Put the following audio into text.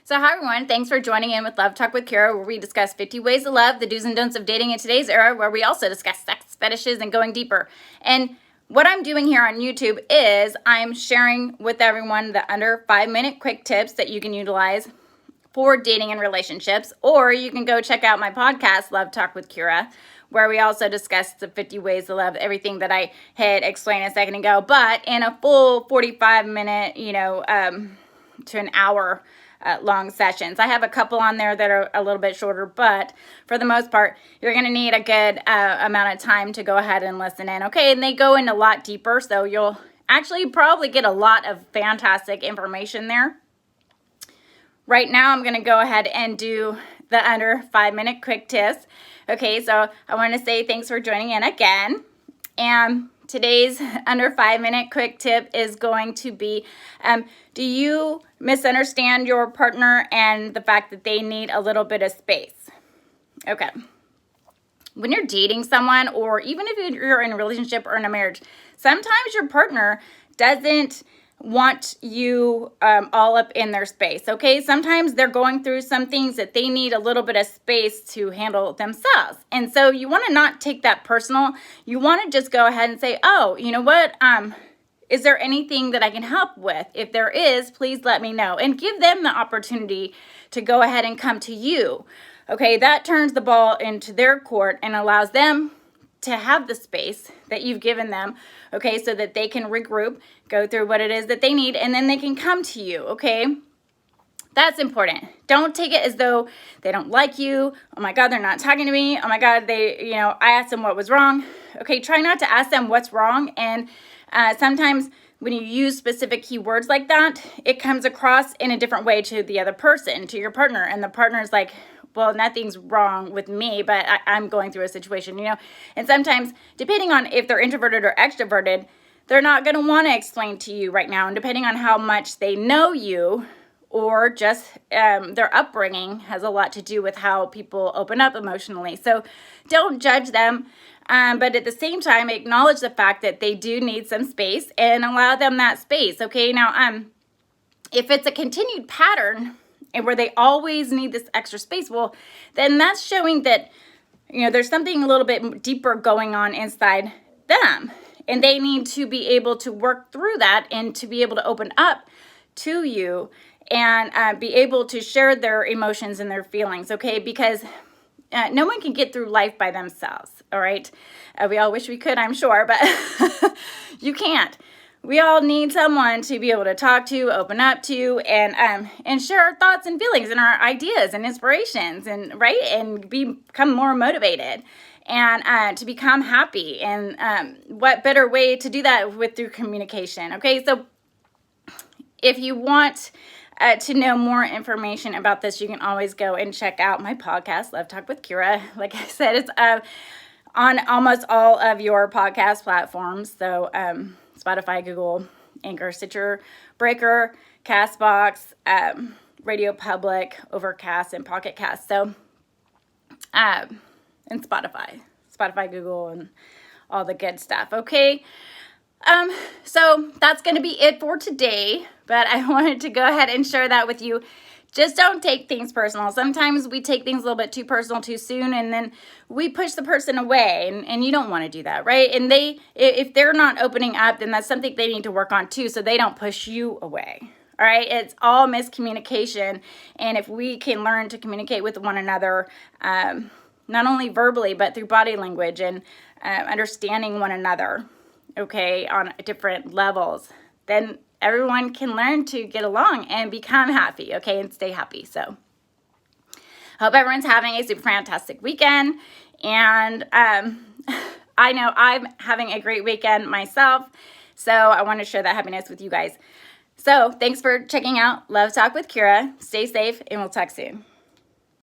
So hi everyone, thanks for joining in with Love Talk with Kira, where we discuss 50 ways to love, the do's and don'ts of dating in today's era, where we also discuss sex, fetishes, and going deeper. And what I'm doing here on YouTube is I'm sharing with everyone the under 5-minute quick tips that you can utilize for dating and relationships, or you can go check out my podcast, Love Talk with Kira, where we also discuss the 50 ways to love, everything that I had explained a second ago, but in a full 45-minute, to an hour long sessions. I have a couple on there that are a little bit shorter, but for the most part, you're going to need a good amount of time to go ahead and listen in. Okay, and they go in a lot deeper, so you'll actually probably get a lot of fantastic information there. Right now, I'm going to go ahead and do the under 5-minute quick tips. Okay, so I want to say thanks for joining in again. And today's under 5-minute quick tip is going to be, do you misunderstand your partner and the fact that they need a little bit of space? Okay. When you're dating someone, or even if you're in a relationship or in a marriage, sometimes your partner doesn't want you all up in their space, okay? Sometimes they're going through some things that they need a little bit of space to handle themselves. And so you want to not take that personal. You want to just go ahead and say, oh, you know what? Is there anything that I can help with? If there is, please let me know. And give them the opportunity to go ahead and come to you. Okay, that turns the ball into their court and allows them to have the space that you've given them, okay, so that they can regroup, go through what it is that they need, and then they can come to you, okay? That's important. Don't take it as though they don't like you. Oh my God, they're not talking to me. Oh my God, I asked them what was wrong. Okay, try not to ask them what's wrong. And sometimes when you use specific keywords like that, it comes across in a different way to the other person, to your partner. And the partner's like, well, nothing's wrong with me, but I'm going through a situation, And sometimes, depending on if they're introverted or extroverted, they're not going to want to explain to you right now. And depending on how much they know you, or just their upbringing has a lot to do with how people open up emotionally. So don't judge them, but at the same time, acknowledge the fact that they do need some space and allow them that space, okay? Now, if it's a continued pattern and where they always need this extra space, well, then that's showing that, there's something a little bit deeper going on inside them. And they need to be able to work through that and to be able to open up to you and be able to share their emotions and their feelings, okay? Because no one can get through life by themselves, all right? We all wish we could, I'm sure, but you can't. We all need someone to be able to talk to, open up to, and share our thoughts and feelings and our ideas and inspirations, and become more motivated and to become happy. And what better way to do that through communication? Okay, so if you want to know more information about this, you can always go and check out my podcast, Love Talk with Kira. Like I said, it's on almost all of your podcast platforms. So Spotify, Google, Anchor, Stitcher, Breaker, Castbox, Radio Public, Overcast, and Pocket Cast. So, and Spotify, Google, and all the good stuff. Okay. So that's going to be it for today, but I wanted to go ahead and share that with you. Just don't take things personal. Sometimes we take things a little bit too personal too soon, and then we push the person away, and you don't want to do that, right? And if they're not opening up, then that's something they need to work on too, so they don't push you away. All right, it's all miscommunication, and if we can learn to communicate with one another, not only verbally, but through body language and understanding one another, okay, on different levels, then everyone can learn to get along and become happy, okay, and stay happy. So hope everyone's having a super fantastic weekend. And I know I'm having a great weekend myself, so I want to share that happiness with you guys. So thanks for checking out Love Talk with Kira. Stay safe, and we'll talk soon.